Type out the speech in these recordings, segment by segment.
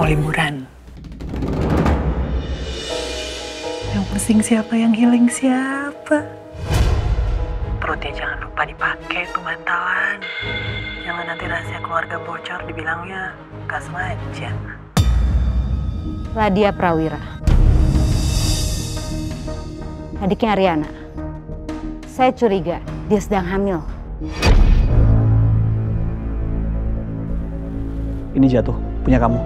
mau liburan. Yang pusing siapa, yang healing siapa. Perutnya jangan lupa dipakai tuh bantalan. Jangan nanti rahasia keluarga bocor dibilangnya gak sengaja. Ladia Prawira, adiknya Ariana. Saya curiga dia sedang hamil. Ini jatuh, punya kamu.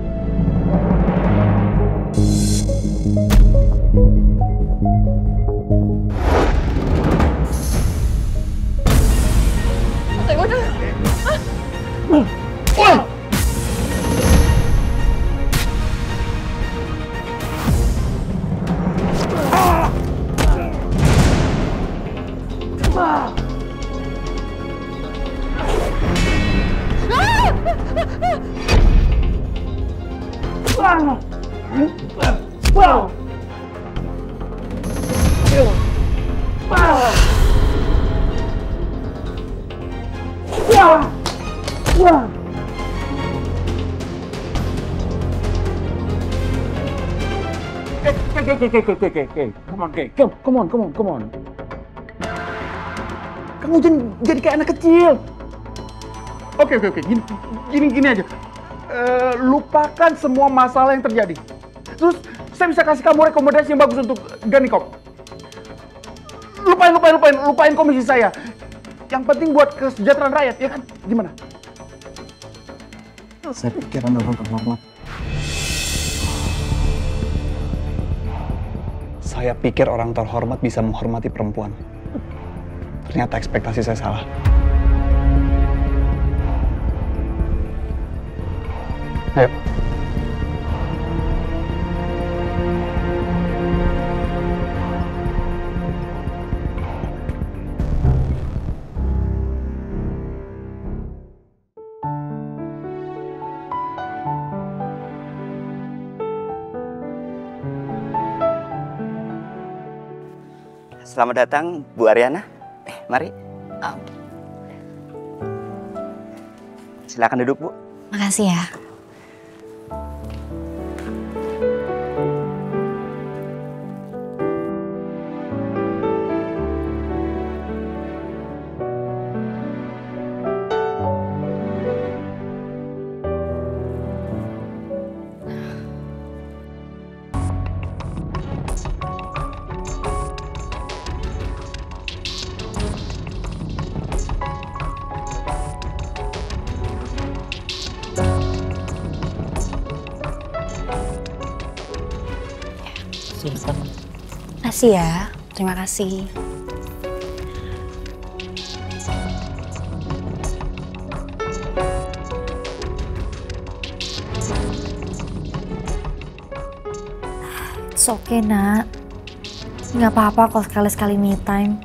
Come on. Kamu jangan jadi kayak anak kecil. Oke. Gini aja. Lupakan semua masalah yang terjadi. Terus saya bisa kasih kamu rekomendasi yang bagus untuk Ganikop. Lupain komisi saya. Yang penting buat kesejahteraan rakyat, ya kan? Gimana? Saya pikir Anda orang terhormat. Saya pikir orang terhormat bisa menghormati perempuan. Ternyata ekspektasi saya salah. Ayo. Selamat datang, Bu Ariana. Mari. Silakan duduk, Bu. Makasih ya. Makasih ya, terima kasih. It's okay, Nak. Nggak apa-apa kalau sekali-sekali me time.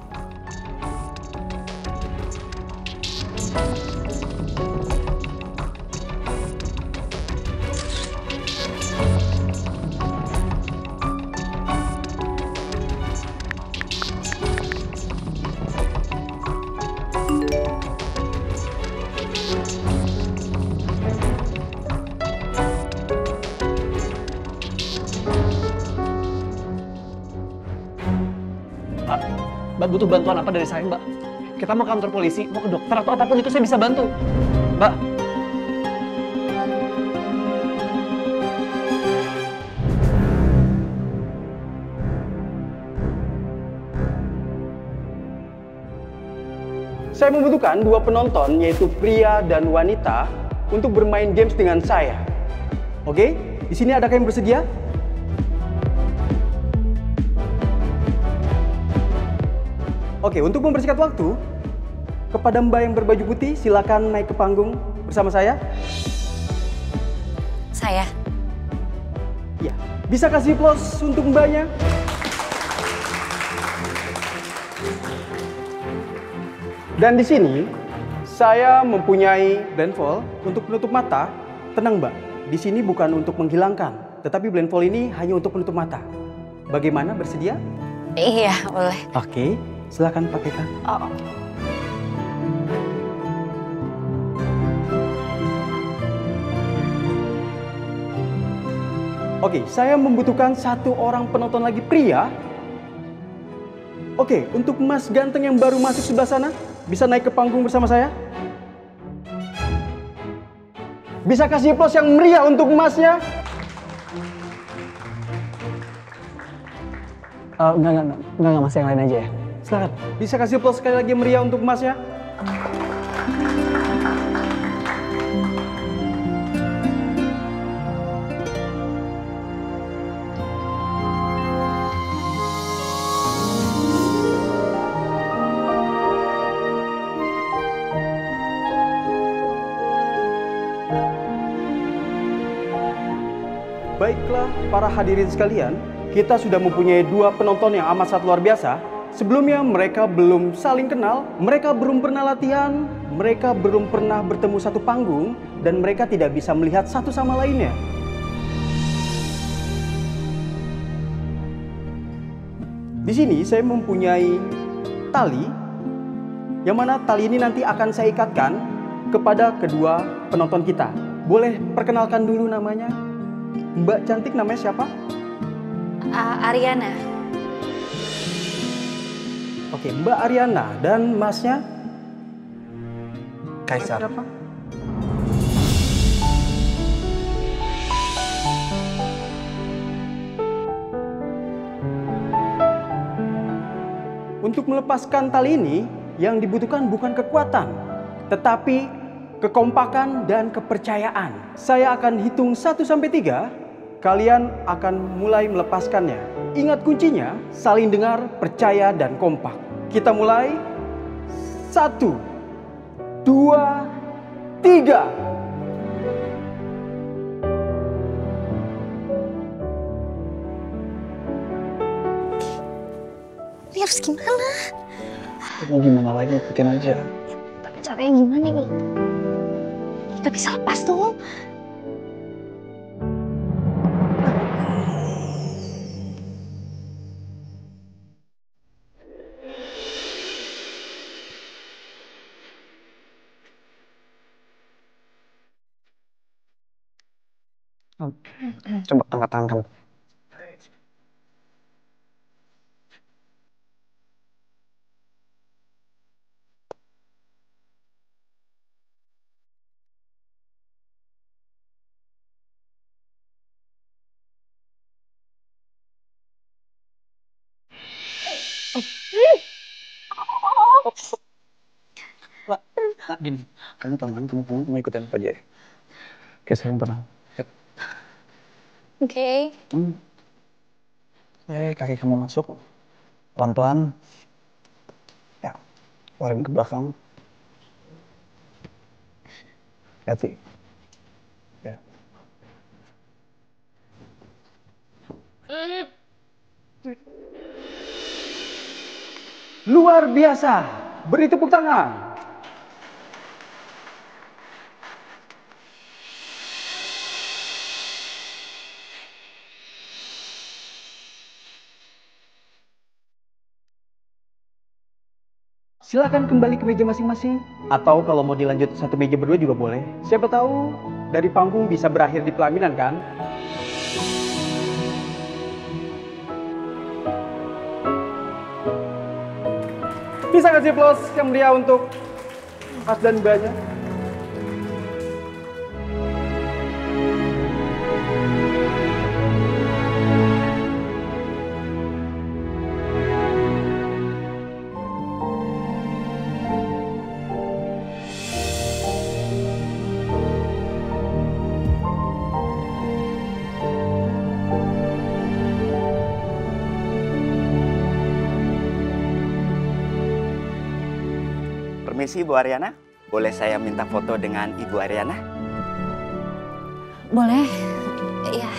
Mbak butuh bantuan apa dari saya, Mbak? Kita mau ke kantor polisi, mau ke dokter atau apapun itu saya bisa bantu. Mbak. Saya membutuhkan dua penonton, yaitu pria dan wanita, untuk bermain games dengan saya. Oke? Di sini adakah yang bersedia? Oke, untuk mempersingkat waktu, kepada Mbak yang berbaju putih, silakan naik ke panggung bersama saya. Saya? Ya, bisa kasih aplaus untuk Mbaknya? Dan di sini, saya mempunyai blindfold untuk penutup mata. Tenang Mbak, di sini bukan untuk menghilangkan, tetapi blindfold ini hanya untuk penutup mata. Bagaimana, bersedia? Iya, boleh. Oke. Silakan pakaikan. Oh. Oke, saya membutuhkan 1 orang penonton lagi pria. Oke, untuk Mas ganteng yang baru masuk sebelah sana, bisa naik ke panggung bersama saya? Bisa kasih aplaus yang meriah untuk Masnya? Enggak, Mas, yang lain aja ya. Silakan. Bisa kasih aplaus sekali lagi meriah untuk Masnya? Baiklah para hadirin sekalian, kita sudah mempunyai 2 penonton yang amat sangat luar biasa. Sebelumnya mereka belum saling kenal, mereka belum pernah latihan, mereka belum pernah bertemu satu panggung, dan mereka tidak bisa melihat satu sama lainnya. Di sini saya mempunyai tali, yang mana tali ini nanti akan saya ikatkan kepada kedua penonton kita. Boleh perkenalkan dulu namanya? Mbak cantik namanya siapa? Ariana. Oke, Mbak Ariana. Dan Masnya? Kaisar. Siapa? Untuk melepaskan tali ini, yang dibutuhkan bukan kekuatan, tetapi kekompakan dan kepercayaan. Saya akan hitung 1 sampai 3. Kalian akan mulai melepaskannya. Ingat kuncinya, saling dengar, percaya, dan kompak. Kita mulai. 1, 2, 3. Ini harus gimana? Mau gimana lagi, ikutin aja. Tapi caranya gimana nih? Kita bisa lepas tuh. Coba angkat tangan kamu. Gini, kamu tenang, kamu ikutin apa aja ya. Oke, sayang tenang. Oke. Kaki kamu masuk. Pelan-pelan. Ya, keluarin ke belakang. Hati. Ya. Luar biasa. Beri tepuk tangan. Silakan kembali ke meja masing-masing. Atau kalau mau dilanjut satu meja berdua juga boleh. Siapa tahu dari panggung bisa berakhir di pelaminan kan? Bisa kasih aplaus yang meriah untuk Mas dan Mbaknya? Permisi Bu Ariana, boleh saya minta foto dengan Ibu Ariana? Boleh? Iya.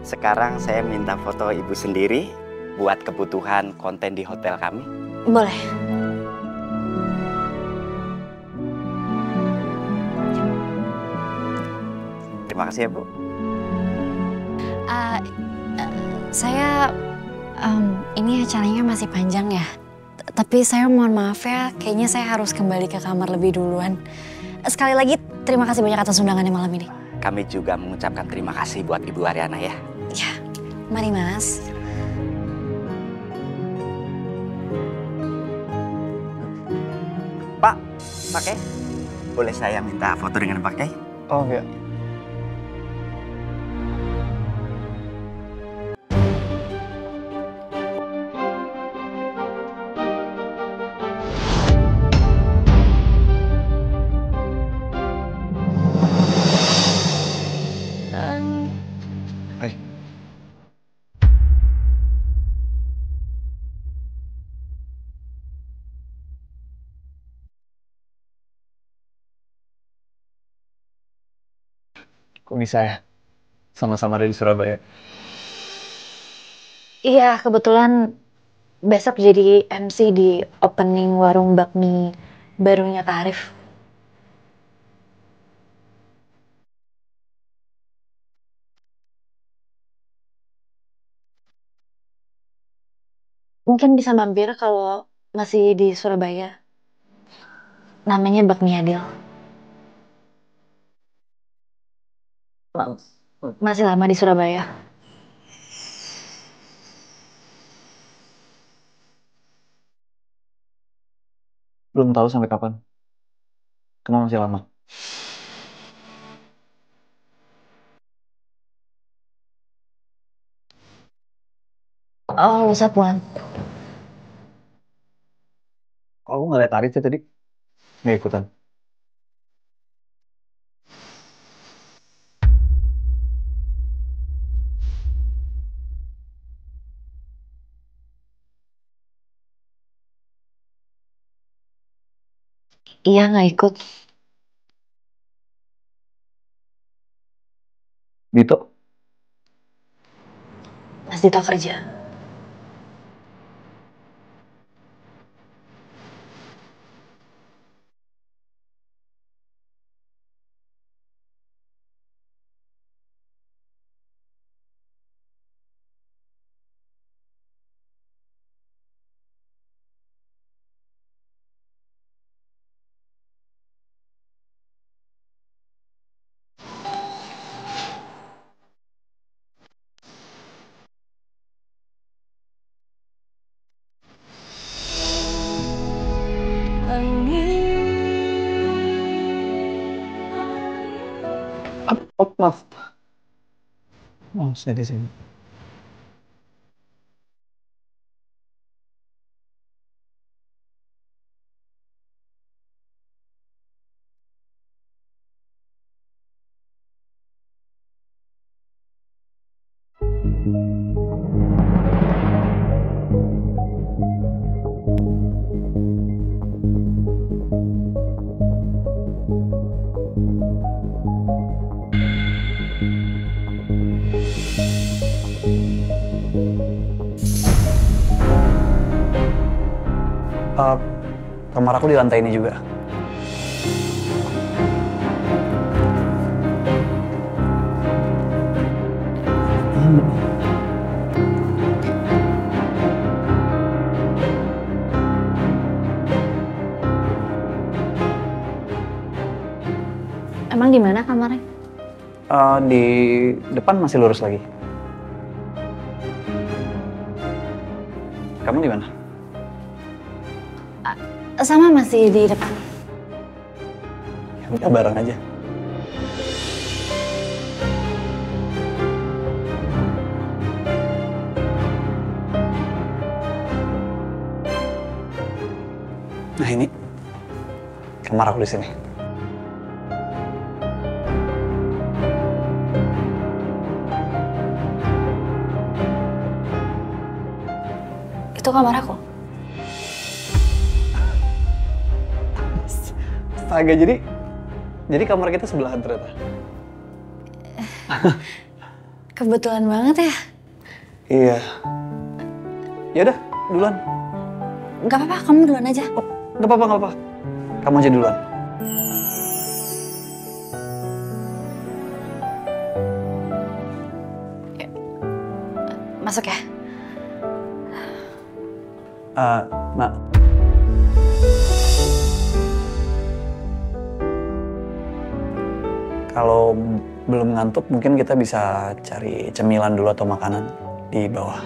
Sekarang saya minta foto Ibu sendiri buat kebutuhan konten di hotel kami. Boleh. Terima kasih ya Bu. Saya, ini acaranya masih panjang ya. Tapi saya mohon maaf ya, kayaknya saya harus kembali ke kamar lebih duluan. Sekali lagi, terima kasih banyak atas undangannya malam ini. Kami juga mengucapkan terima kasih buat Ibu Ariana ya. Ya, mari Mas. Pak, pakai? Boleh saya minta foto dengan pakai? Oh iya. Hai. Kok bisa ya? Sama-sama ada di Surabaya. Iya, kebetulan besok jadi MC di opening warung bakmi barunya Kak Arif. Mungkin bisa mampir kalau masih di Surabaya. Namanya Bakmi Adil. Masih lama di Surabaya. Belum tahu sampai kapan. Kenapa masih lama? Oh, lusa pulang. Oh, aku nggak lihat Arif ya tadi. Nggak ikutan. Iya, nggak ikut. Dito? Mas Dito kerja. Oh, maaf. Oh, saya di sini. Kamar aku di lantai ini juga. Emang di mana kamarnya? Di depan masih lurus lagi. Kamu di mana? Sama masih di depan. Ya udah bareng aja. Nah ini kamar aku di sini. Itu kamar aku. Astaga, jadi kamar kita sebelahan ternyata. Kebetulan banget ya. Iya. Ya udah, duluan. Gak apa-apa, kamu duluan aja. Oh, nggak apa-apa, nggak apa. Kamu aja duluan. Masuk ya. Nak. Kalau belum ngantuk, mungkin kita bisa cari cemilan dulu atau makanan di bawah.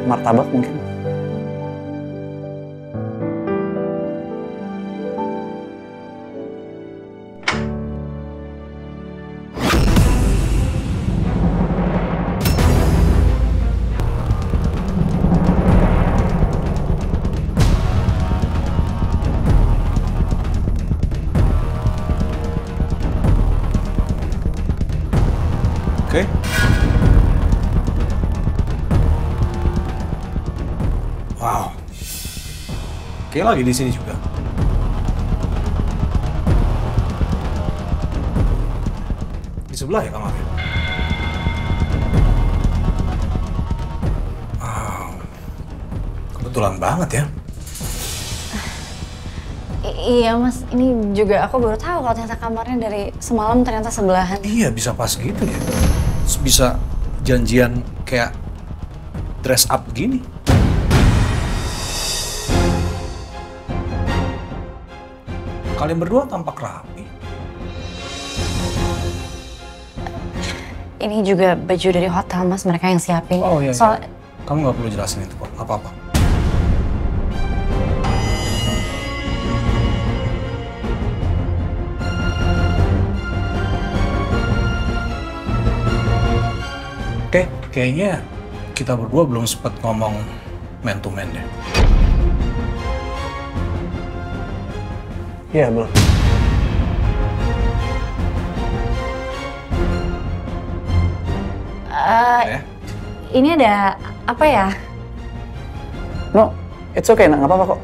Martabak mungkin. Oke. Wow. Oke, lagi di sini juga. Di sebelah ya kamarnya? Wow. Kebetulan banget ya. Iya mas, ini juga aku baru tahu kalau ternyata kamarnya dari semalam ternyata sebelahan. Iya, bisa pas gitu ya. Terus bisa janjian kayak dress up gini. Kalian berdua tampak rapi. Ini juga baju dari hotel mas, mereka yang siapin. Oh iya, Soal... iya. Kamu nggak perlu jelasin itu kok, nggak apa-apa. Oke, kayaknya kita berdua belum sempat ngomong man to man deh. Iya, belum. Ya? Ini ada apa ya? No, it's okay, nggak apa-apa kok.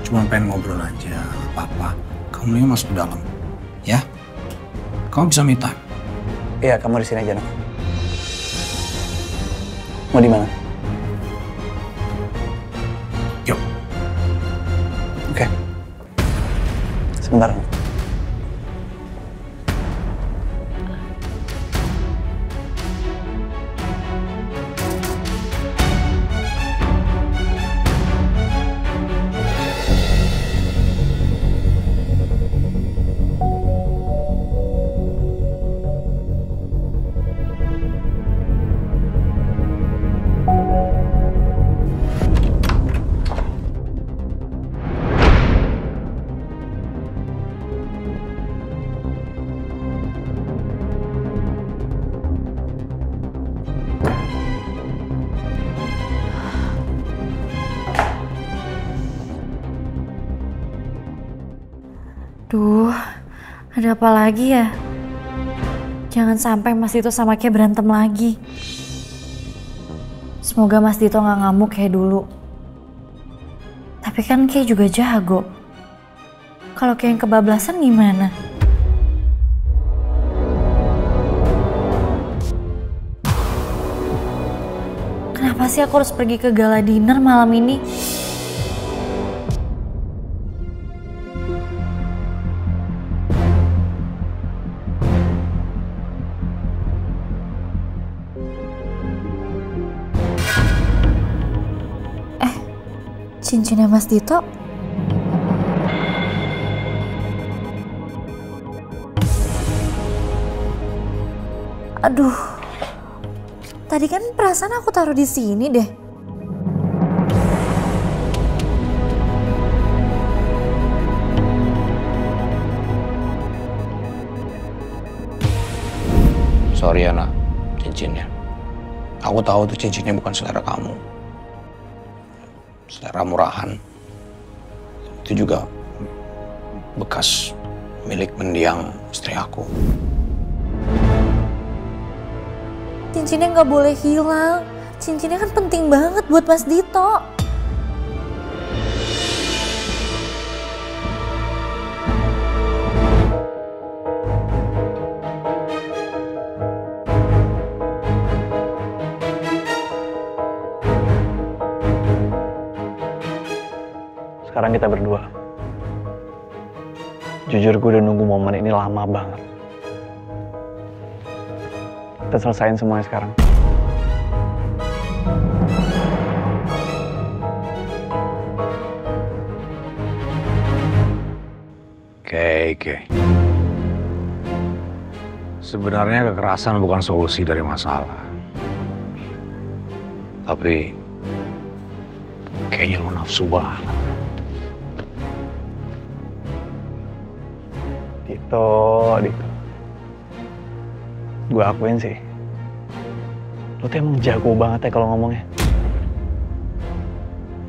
Cuma pengen ngobrol aja, nggak apa-apa. Kamu mendingan masuk ke dalam, ya? Kamu bisa minta. Iya, kamu di sini aja, Nak. Mau di mana? Yuk. Oke. Sebentar. Duh, ada apa lagi ya? Jangan sampai Mas Dito sama Kay berantem lagi. Semoga Mas Dito gak ngamuk kayak dulu. Tapi kan Kay juga jago. Kalau Kay yang kebablasan gimana? Kenapa sih aku harus pergi ke gala dinner malam ini? Cincinnya Mas Dito? Aduh, tadi kan perasaan aku taruh di sini deh. Sorry ya, Nak, cincinnya. Aku tahu tuh cincinnya bukan selera kamu. Selera murahan. Itu juga bekas milik mendiang istri aku. Cincinnya nggak boleh hilang. Cincinnya kan penting banget buat Mas Dito. sekarang kita berdua. Jujur gue udah nunggu momen ini lama banget. Kita selesain semuanya sekarang. Oke. Sebenarnya kekerasan bukan solusi dari masalah. Tapi kayaknya lu nafsu banget. Dito. Gue akuin sih. Lu tuh emang jago banget ya kalau ngomongnya.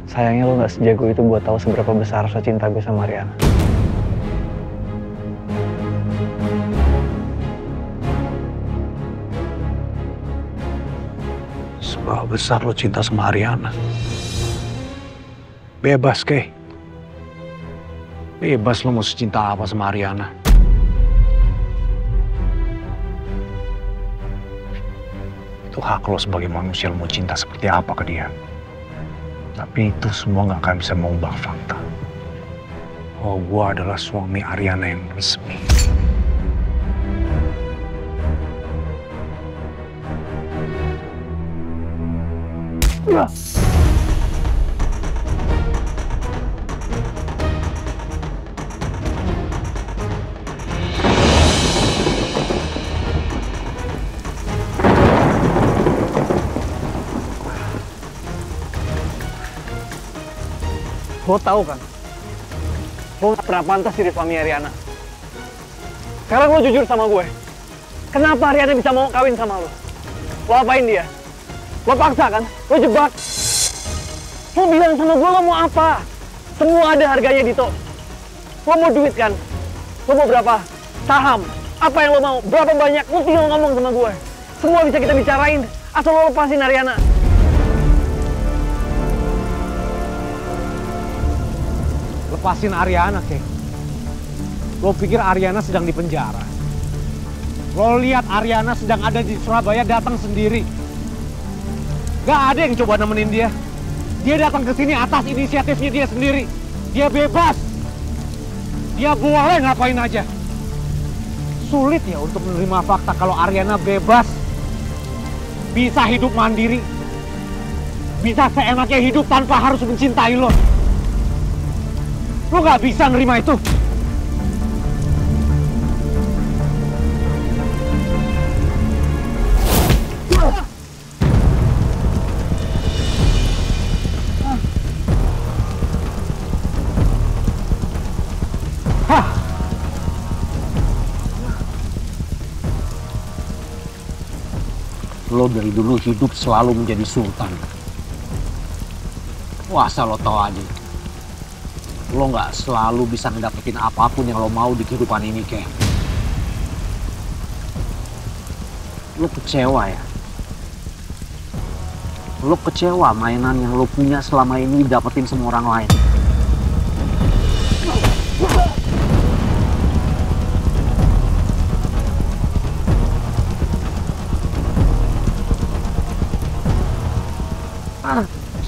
Sayangnya lu gak sejago itu buat tahu seberapa besar rasa cinta gue sama Ariana. Seberapa besar lo cinta sama Ariana? Bebas, Kay. Bebas lo mau secinta apa sama Ariana. Itu hak lo sebagai manusia, lo mau cinta seperti apa ke dia. Tapi itu semua gak akan bisa mengubah fakta. Oh, gue adalah suami Ariana yang resmi. Lo tahu kan? Lo gak pernah pantas jadi suami Ariana. Sekarang lo jujur sama gue. Kenapa Ariana bisa mau kawin sama lo? Lo apain dia? Lo paksa kan? Lo jebak. Lo bilang sama gue lo mau apa? Semua ada harganya, Dito. Lo mau duit kan? Lo mau berapa? Saham? Apa yang lo mau? Berapa banyak? Lo tinggal ngomong sama gue. Semua bisa kita bicarain. Asal lo lepasin Ariana. Lepasin Ariana, Kay. Lo pikir Ariana sedang di penjara? Lo lihat Ariana sedang ada di Surabaya, datang sendiri. Gak ada yang coba nemenin dia. Dia datang ke sini atas inisiatifnya dia sendiri. Dia bebas. Dia boleh ngapain aja. Sulit ya untuk menerima fakta kalau Ariana bebas. Bisa hidup mandiri. Bisa seenaknya hidup tanpa harus mencintai lo. Lo gak bisa nerima itu. Lo dari dulu hidup selalu menjadi sultan. Wah, asal lo tau aja. Lo nggak selalu bisa ngedapetin apapun yang lo mau di kehidupan ini, Kay. Lo kecewa ya? Lo kecewa mainan yang lo punya selama ini dapetin sama orang lain.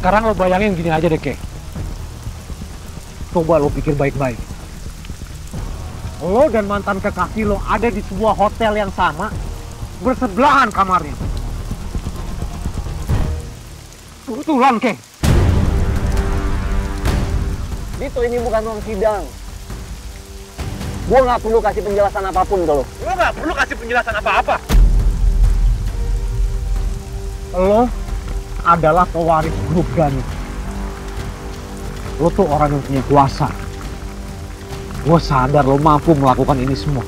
Sekarang lo bayangin gini aja deh, Kay. Coba lo pikir baik-baik. Lo dan mantan kekasih lo ada di sebuah hotel yang sama, bersebelahan kamarnya. Kebetulan, Kay. Dito, ini bukan ruang sidang. Gue nggak perlu kasih penjelasan apapun ke lo. Lo nggak perlu kasih penjelasan apa-apa. Lo adalah pewaris grup Gani. Lo tuh orang yang punya kuasa. Gue sadar lo mampu melakukan ini semua.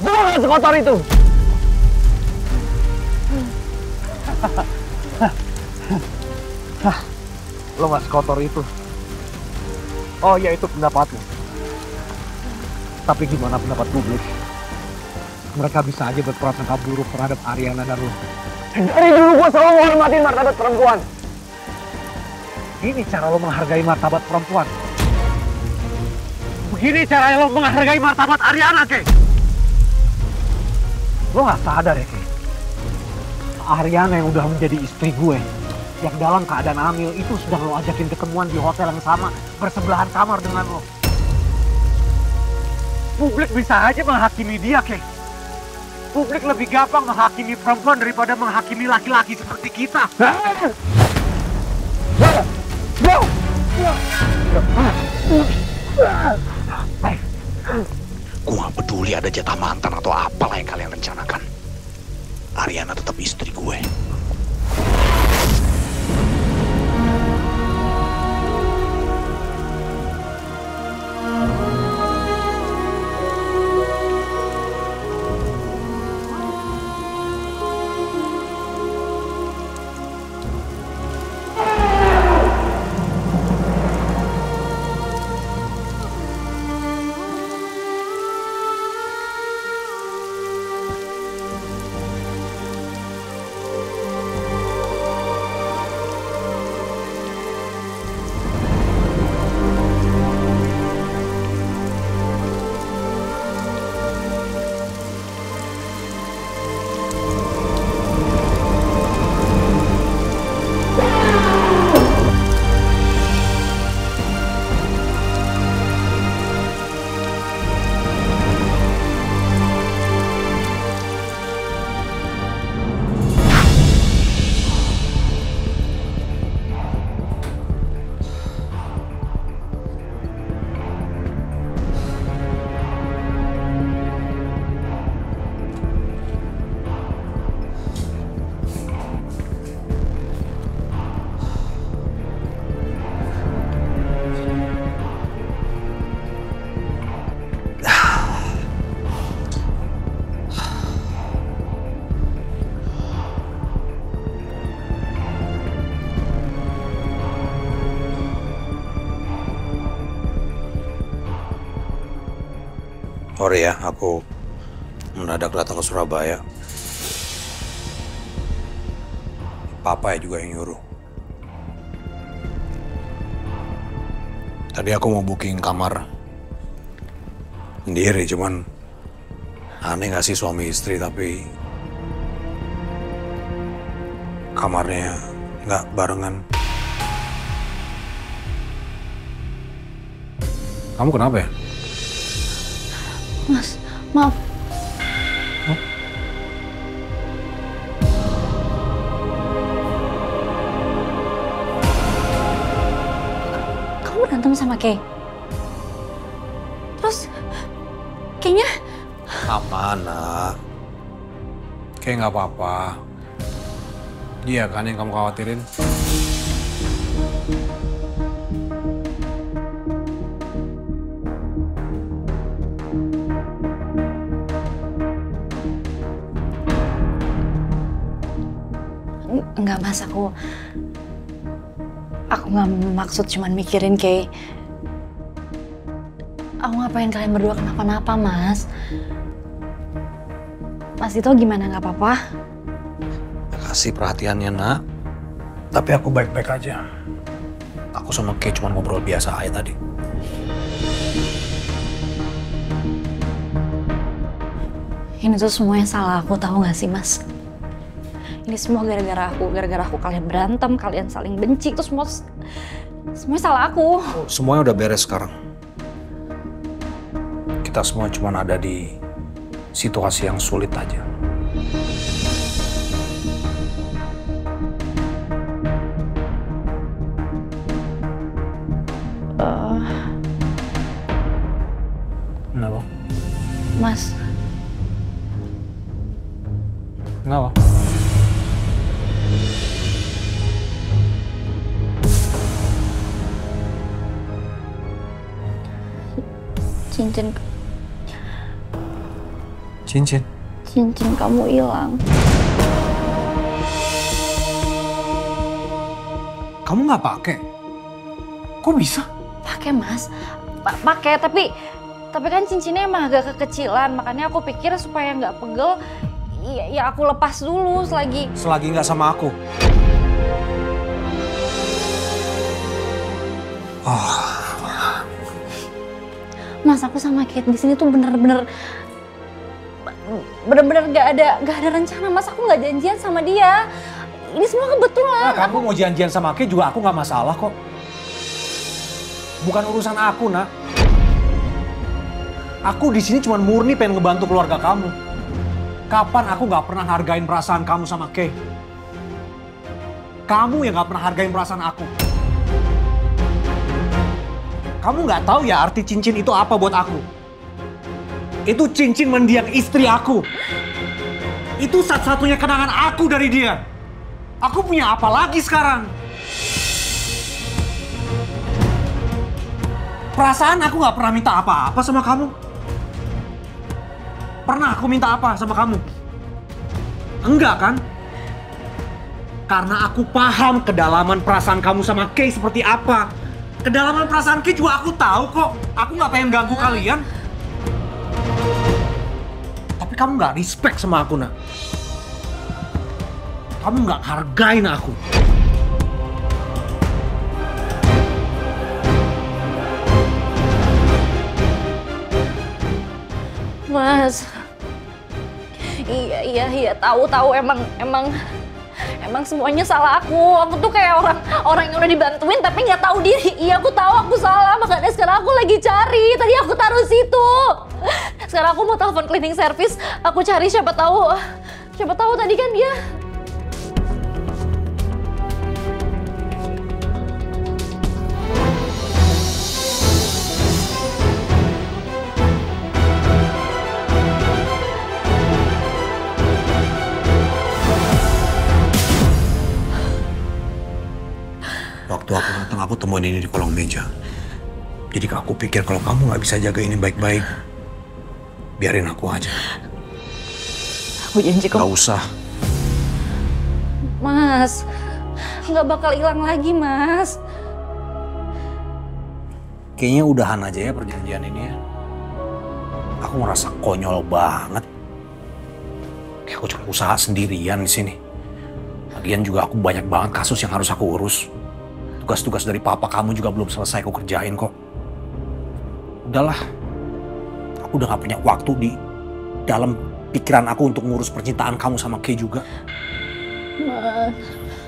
Gue gak sekotor itu. Lo gak sekotor itu. Oh ya, itu pendapatmu. Tapi gimana pendapat publik? Mereka bisa aja berprasangka buruk terhadap Ariana dan lo. Dari dulu gue selalu menghormati martabat perempuan. Ini cara lo menghargai martabat perempuan. Begini cara lo menghargai martabat Ariana, Kay. Lo gak sadar ya, Kay? Ariana yang udah menjadi istri gue, yang dalam keadaan hamil itu sudah lo ajakin ketemuan di hotel yang sama, bersebelahan kamar dengan lo. Publik bisa aja menghakimi dia, Kay. Publik lebih gampang menghakimi perempuan daripada menghakimi laki-laki seperti kita. Gue gak peduli ada jatah mantan atau apalah yang kalian rencanakan. Ariana tetap istri gue. Sorry ya, aku mendadak datang ke Surabaya. Papa ya juga yang nyuruh. Tadi aku mau booking kamar sendiri, cuman aneh gak sih suami istri tapi kamarnya nggak barengan. Kamu kenapa ya? Mas, maaf. Kamu berantem sama Kay? Terus, kayaknya... Aman, nak. Kayak nggak apa-apa. Dia kan yang kamu khawatirin. Enggak Mas, aku nggak maksud cuman mikirin Kay. Aku ngapain kalian berdua kenapa-napa, Mas? Mas itu gimana, nggak apa-apa? Kasih perhatiannya, nak. Tapi aku baik-baik aja. Aku sama Kay cuma ngobrol biasa aja tadi. Ini tuh semuanya salah aku, tahu nggak sih, Mas? Ini semua gara-gara aku kalian berantem, kalian saling benci, itu semua salah aku. Semuanya udah beres sekarang. Kita semua cuma ada di situasi yang sulit aja. Kenapa? Mas. Kenapa? Cincin kamu hilang. Kamu nggak pakai? Kok bisa? Pakai, Mas. Pakai, tapi kan cincinnya emang agak kekecilan, makanya aku pikir supaya nggak pegel, ya aku lepas dulu selagi nggak sama aku. Mas, aku sama Kate di sini tuh bener-bener bener-bener gak ada rencana Mas, aku gak janjian sama dia. Ini semua kebetulan. Nah, kamu mau janjian sama Kay juga aku gak masalah kok. Bukan urusan aku, nak. Aku di sini cuma murni pengen ngebantu keluarga kamu. Kapan aku gak pernah hargain perasaan kamu sama Kay? Kamu yang gak pernah hargain perasaan aku. Kamu gak tahu ya arti cincin itu apa buat aku? Itu cincin mendiang istri aku. Itu satu-satunya kenangan aku dari dia. Aku punya apa lagi sekarang? Perasaan aku gak pernah minta apa-apa sama kamu. Pernah aku minta apa sama kamu? Enggak kan? Karena aku paham kedalaman perasaan kamu sama Kay seperti apa. Kedalaman perasaan Kay juga aku tahu kok. Aku gak pengen ganggu kalian. Tapi kamu gak respect sama aku, nak. Kamu gak hargain aku. Mas, iya tahu emang semuanya salah aku. Aku tuh kayak orang yang udah dibantuin tapi nggak tahu diri. Iya, aku tahu aku salah, makanya sekarang aku lagi cari. Tadi aku taruh situ. Sekarang aku mau telepon cleaning service. Aku cari siapa tahu tadi kan dia. Waktu aku datang, aku temuin ini di kolong meja. Jadi aku pikir kalau kamu nggak bisa jaga ini baik-baik, biarin aku aja. Aku janji kok. Nggak usah. Mas, nggak bakal hilang lagi, Mas. Kayaknya udahan aja ya perjanjian ini ya. Aku ngerasa konyol banget. Kayak aku cuma usaha sendirian di sini. Lagian juga aku banyak banget kasus yang harus aku urus. Tugas-tugas dari papa kamu juga belum selesai aku kerjain kok. Udahlah, aku udah gak punya waktu di dalam pikiran aku untuk ngurus percintaan kamu sama Kay juga.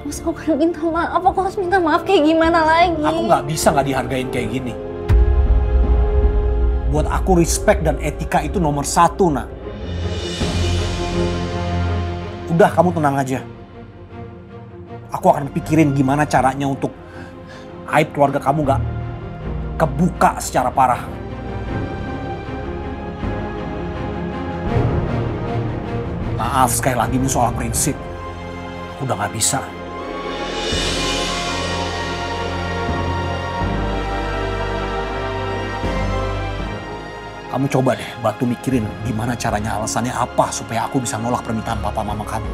Mas, aku kan minta maaf. Aku harus minta maaf kayak gimana lagi? Aku gak bisa gak dihargain kayak gini. Buat aku respect dan etika itu nomor 1, nak. Udah, kamu tenang aja. Aku akan pikirin gimana caranya untuk aib keluarga kamu gak kebuka secara parah. Maaf sekali lagi, ini soal prinsip. Aku udah gak bisa. Kamu coba deh bantu mikirin gimana caranya, alasannya apa supaya aku bisa nolak permintaan papa mama kamu.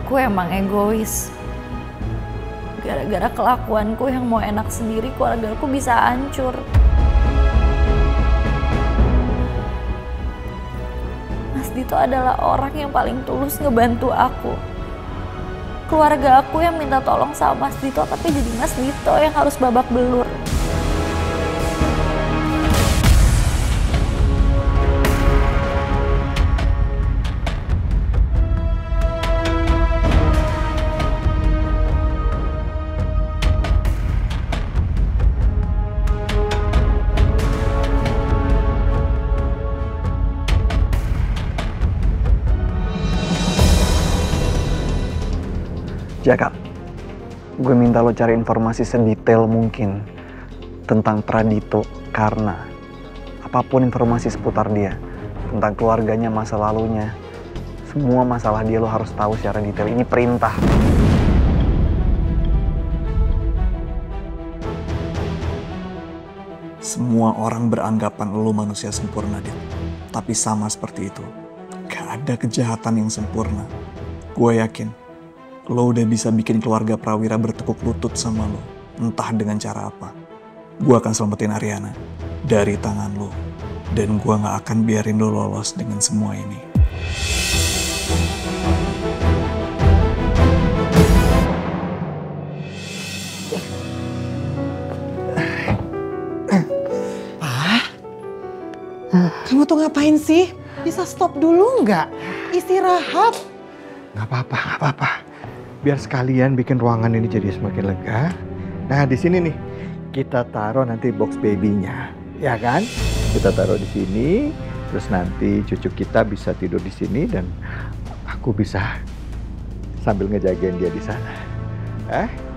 Aku emang egois. Gara-gara kelakuanku yang mau enak sendiri, keluargaku bisa hancur. Mas Dito adalah orang yang paling tulus ngebantu aku. Keluarga aku yang minta tolong sama Mas Dito, tapi jadi Mas Dito yang harus babak belur. Jaka, gue minta lo cari informasi sedetail mungkin tentang Pradito, karena apapun informasi seputar dia, tentang keluarganya, masa lalunya, semua masalah dia lo harus tahu secara detail. Ini perintah. Semua orang beranggapan lo manusia sempurna, Dit. Tapi sama seperti itu, gak ada kejahatan yang sempurna. Gue yakin lo udah bisa bikin keluarga Prawira bertekuk lutut sama lo. entah dengan cara apa, gue akan selamatin Ariana dari tangan lo. Dan gue gak akan biarin lo lolos dengan semua ini. Kamu tuh ngapain sih? Bisa stop dulu nggak? Istirahat. Nggak apa-apa. Biar sekalian bikin ruangan ini jadi semakin lega. Nah, di sini nih kita taruh nanti box baby-nya, ya kan? Kita taruh di sini, terus nanti cucu kita bisa tidur di sini dan aku bisa sambil ngejagain dia di sana.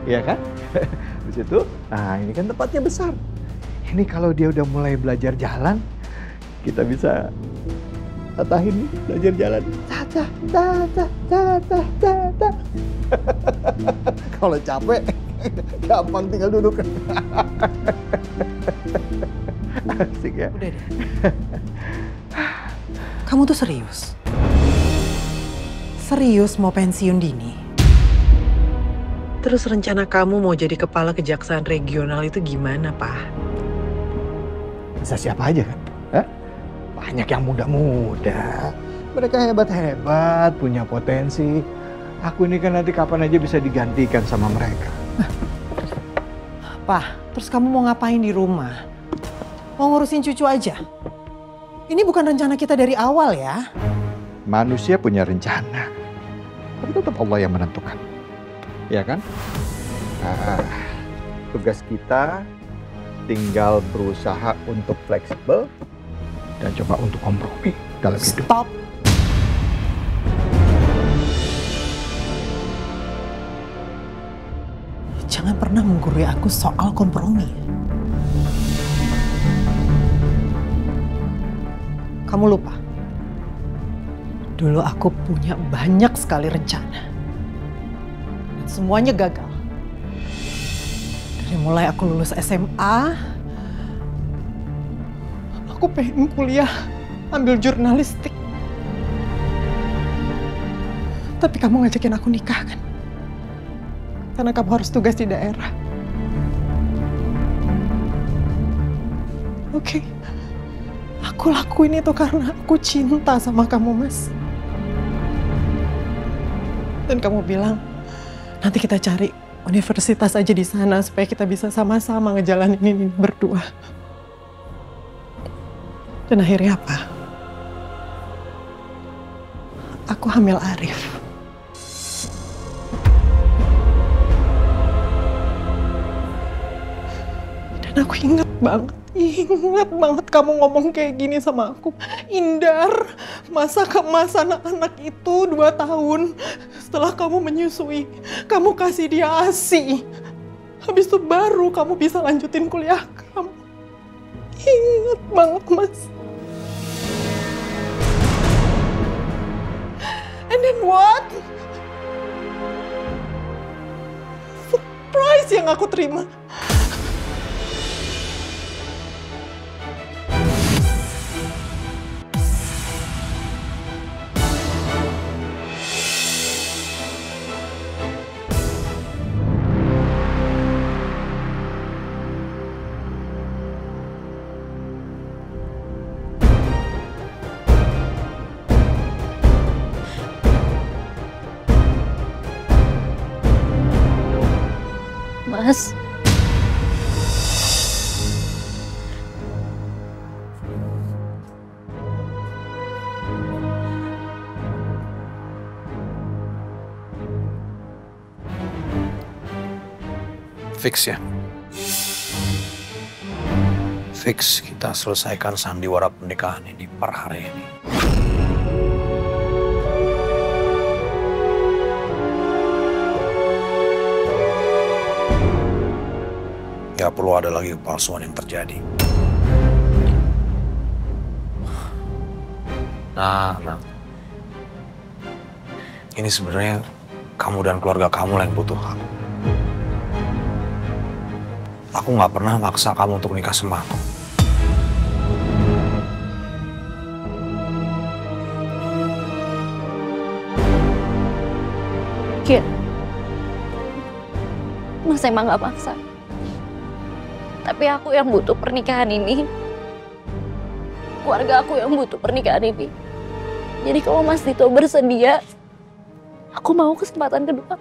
Iya kan? Di situ. Nah, ini kan tempatnya besar. Ini kalau dia udah mulai belajar jalan, kita bisa tatahin belajar jalan. Kalau capek, gampang tinggal duduk. Asik ya. Udah deh. Kamu tuh serius? Serius mau pensiun dini? Terus rencana kamu mau jadi kepala kejaksaan regional itu gimana, Pak? Bisa siapa aja kan? Banyak yang muda-muda. Mereka hebat-hebat, punya potensi. Aku ini kan nanti kapan aja bisa digantikan sama mereka. Pak, terus kamu mau ngapain di rumah? Mau ngurusin cucu aja? Ini bukan rencana kita dari awal ya. Manusia punya rencana. Tapi tetap Allah yang menentukan. Ya kan? Nah, tugas kita tinggal berusaha untuk fleksibel dan coba untuk kompromi dalam hidup. Stop. Jangan pernah menggurui aku soal kompromi. Kamu lupa, dulu aku punya banyak sekali rencana. Dan semuanya gagal. Dari mulai aku lulus SMA, aku pengen kuliah, ambil jurnalistik. Tapi kamu ngajakin aku nikah kan? Karena kamu harus tugas di daerah. Oke. Aku lakuin itu karena aku cinta sama kamu, Mas. Dan kamu bilang, nanti kita cari universitas aja di sana supaya kita bisa sama-sama ngejalanin ini berdua. Dan akhirnya apa? Aku hamil Arif. Dan aku ingat banget kamu ngomong kayak gini sama aku. Indar, masa anak-anak itu 2 tahun setelah kamu menyusui, kamu kasih dia ASI. Habis itu baru kamu bisa lanjutin kuliah kamu. Ingat banget, Mas. And then what? Surprise yang aku terima. Mas. Fix ya. Fix kita selesaikan sandiwara pernikahan ini per hari ini. Gak perlu ada lagi kepalsuan yang terjadi. Nah. Ini sebenarnya kamu dan keluarga kamu yang butuh aku. Aku gak pernah maksa kamu untuk nikah sama aku. Kit, Mas emang gak maksa. Tapi aku yang butuh pernikahan ini. Keluarga aku yang butuh pernikahan ini. Jadi kalau Mas Dito bersedia, aku mau kesempatan kedua.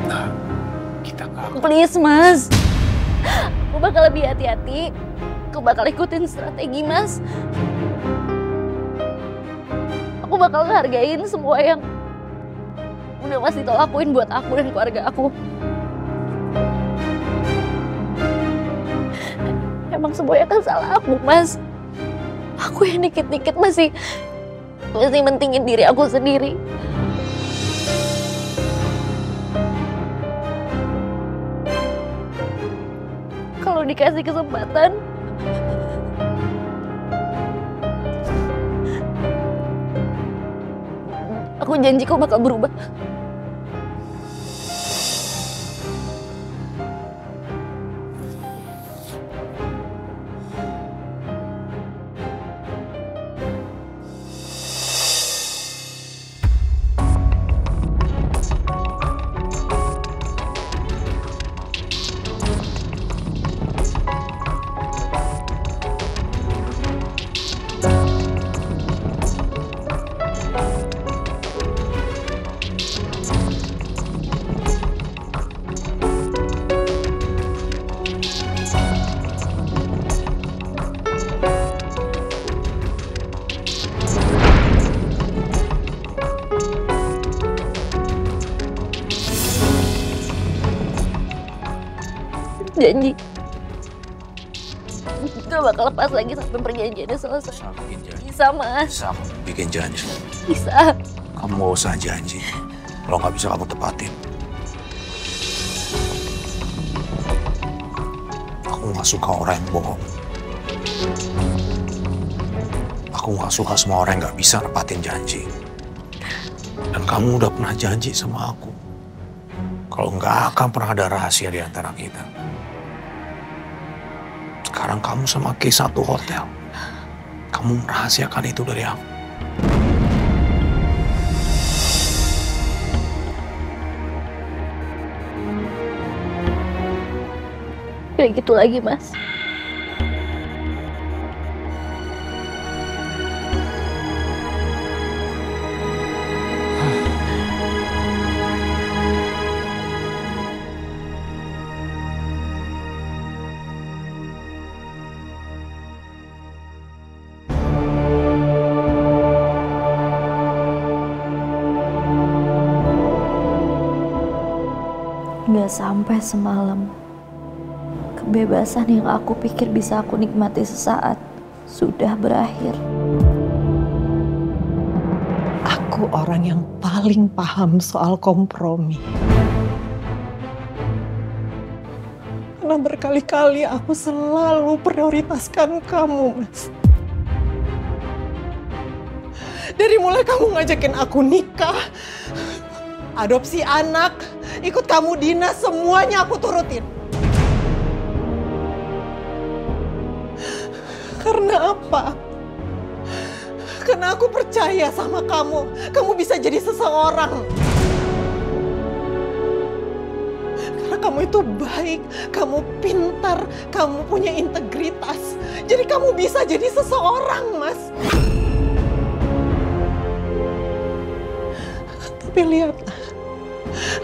Nah, kita nggak... Please, Mas. Aku bakal lebih hati-hati. Aku bakal ikutin strategi, Mas. Aku bakal ngehargain semua yang udah Mas Dito lakuin buat aku dan keluarga aku. Emang semuanya kan salah aku, Mas. Aku yang dikit-dikit masih mentingin diri aku sendiri. Kalau dikasih kesempatan, aku janji kau bakal berubah. Janji gak bakal lepas lagi sampai perjanjiannya selesai. Bisa, Mas. Bisa bikin janji. Bisa. Kamu gak usah janji. Kalau nggak bisa kamu tepatin. Aku nggak suka orang yang bohong. Aku nggak suka semua orang yang nggak bisa nepatin janji. Dan kamu udah pernah janji sama aku. Kalau nggak akan pernah ada rahasia di antara kita. Sekarang kamu sama Kay satu hotel. Kamu merahasiakan itu dari aku. Kayak gitu lagi, Mas. Gak sampai semalam, kebebasan yang aku pikir bisa aku nikmati sesaat sudah berakhir. Aku orang yang paling paham soal kompromi. Karena berkali-kali aku selalu prioritaskan kamu, Mas. Dari mulai kamu ngajakin aku nikah, adopsi anak, ikut kamu dinas, semuanya aku turutin. Karena apa? Karena aku percaya sama kamu. Kamu bisa jadi seseorang. Karena kamu itu baik, kamu pintar, kamu punya integritas. Jadi kamu bisa jadi seseorang, Mas. Tapi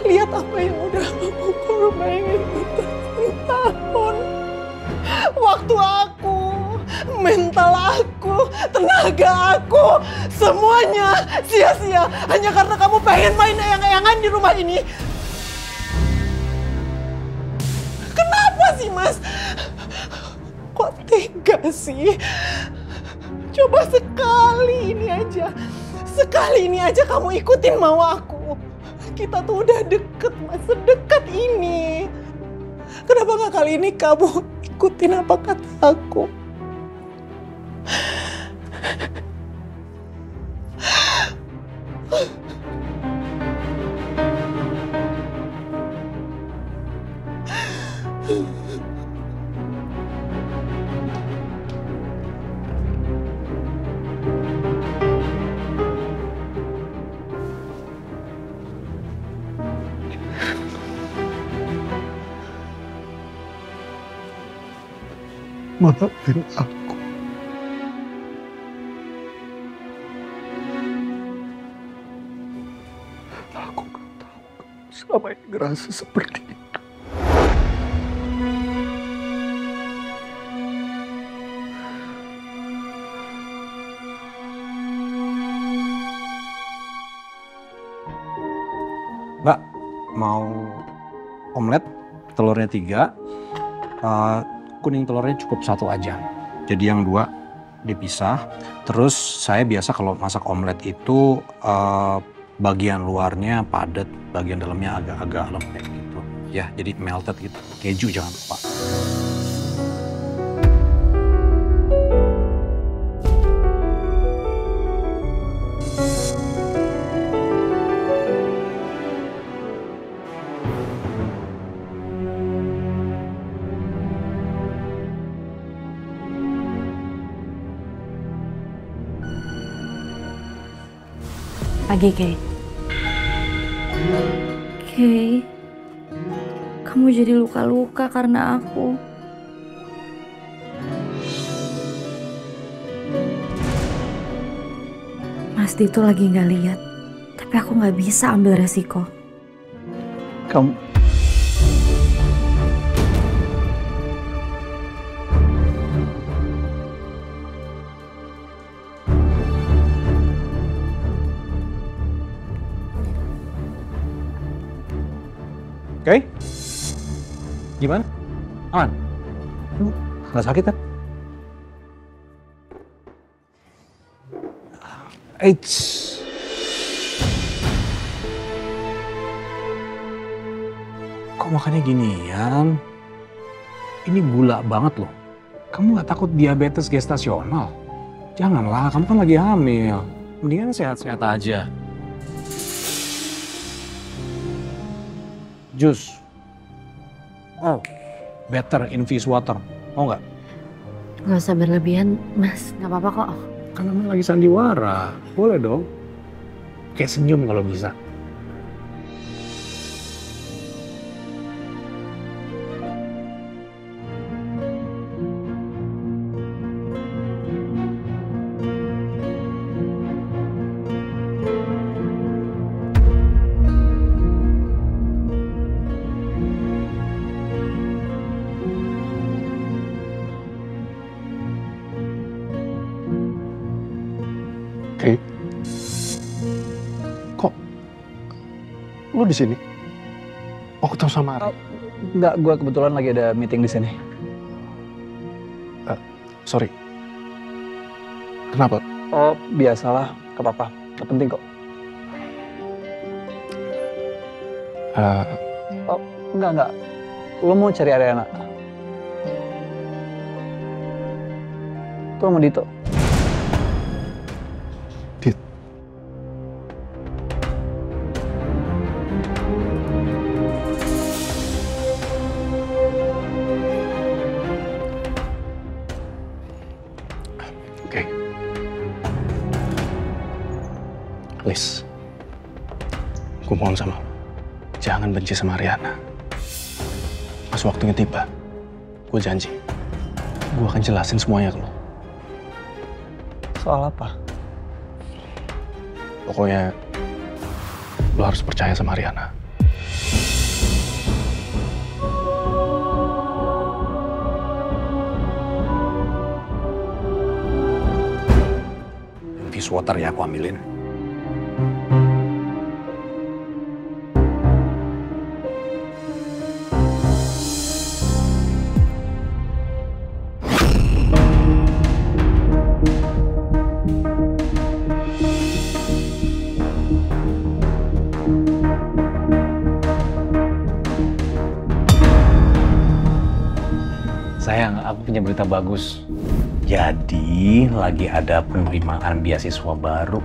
lihat apa yang udah aku korbanin tahun. Waktu aku, mental aku, tenaga aku, semuanya sia-sia hanya karena kamu pengen main eyang-eyangan di rumah ini. Kenapa sih, Mas? Kok tega sih? Coba sekali ini aja kamu ikutin mau aku. Kita tuh udah deket, Mas, sedekat ini. Kenapa nggak kali ini kamu ikutin apa kata aku? Maafin aku. Aku gak tahu selama ini ngerasa seperti itu. Mbak, mau omelet, telurnya 3, kuning telurnya cukup 1 aja. Jadi yang 2 dipisah. Terus saya biasa kalau masak omelet itu bagian luarnya padat, bagian dalamnya agak-agak lembek gitu. Ya, jadi melted gitu. Keju jangan lupa. Pagi, Kay. Kay, kamu jadi luka-luka karena aku. Mas Dito lagi nggak lihat, tapi aku nggak bisa ambil resiko. Kamu... Oke? Gimana? Aman? Nggak sakit kan? Eits. Kok makannya ginian? Ini gula banget loh. Kamu nggak takut diabetes gestasional? Janganlah, kamu kan lagi hamil. Mendingan sehat-sehat aja. Jus. Oh, better infused water. Mau nggak? Nggak usah berlebihan, Mas. Nggak apa-apa kok. Kan namanya lagi sandiwara. Boleh dong. Kayak senyum kalau bisa. Oke. Kok lu di sini? Oh, ketemu sama Ari? Enggak, gue kebetulan lagi ada meeting di sini. Sorry. Kenapa? Oh, biasalah, gak apa-apa. Gak penting kok. Oh, enggak. Lo mau cari Ariana? Tuh sama Dito. Liz, gue mohon sama lo, jangan benci sama Ariana. Pas waktunya tiba, gue janji, gue akan jelasin semuanya ke lo. Soal apa? Pokoknya, lo harus percaya sama Ariana. Infused water ya, aku ambilin. Sayang, aku punya berita bagus. Jadi, lagi ada penerimaan beasiswa baru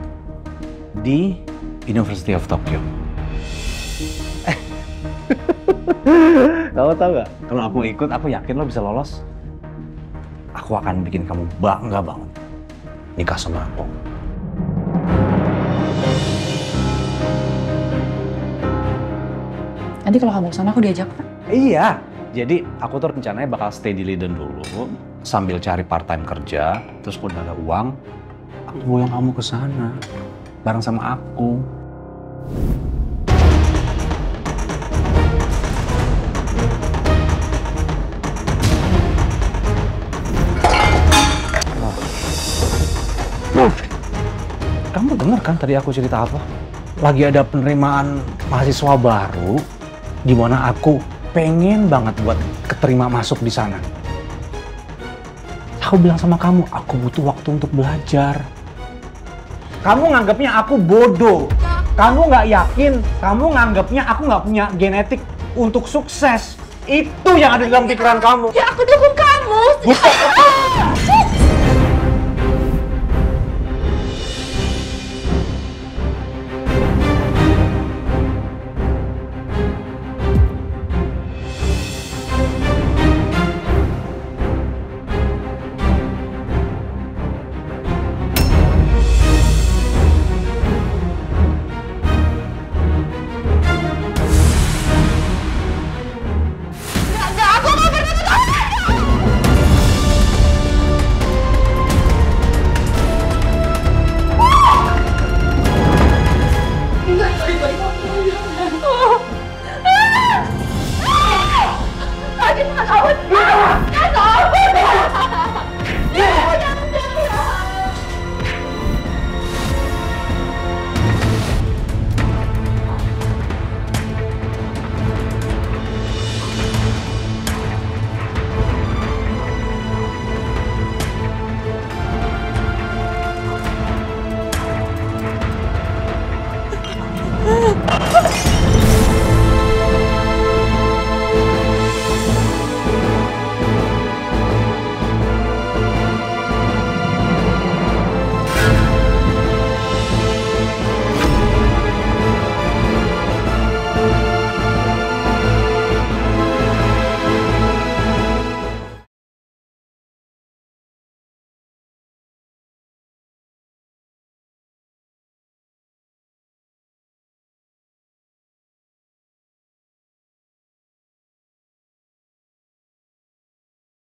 di University of Tokyo. Kamu tahu nggak? Kalau aku ikut, aku yakin lo bisa lolos. Aku akan bikin kamu bangga banget nikah sama aku. Nanti kalau kamu kesana aku diajak, Pak? Iya. Jadi aku tuh rencananya bakal stay di Leiden dulu. sambil cari part time kerja, terus udah ada uang, aku boyong kamu ke sana bareng sama aku. Kamu dengar kan tadi aku cerita apa? Lagi ada penerimaan mahasiswa baru, di mana aku pengen banget buat keterima masuk di sana. Aku bilang sama kamu, aku butuh waktu untuk belajar. Kamu nganggapnya aku bodoh. Kamu nggak yakin, kamu nganggapnya aku nggak punya genetik untuk sukses. Itu yang ada dalam pikiran kamu. Ya aku dukung kamu.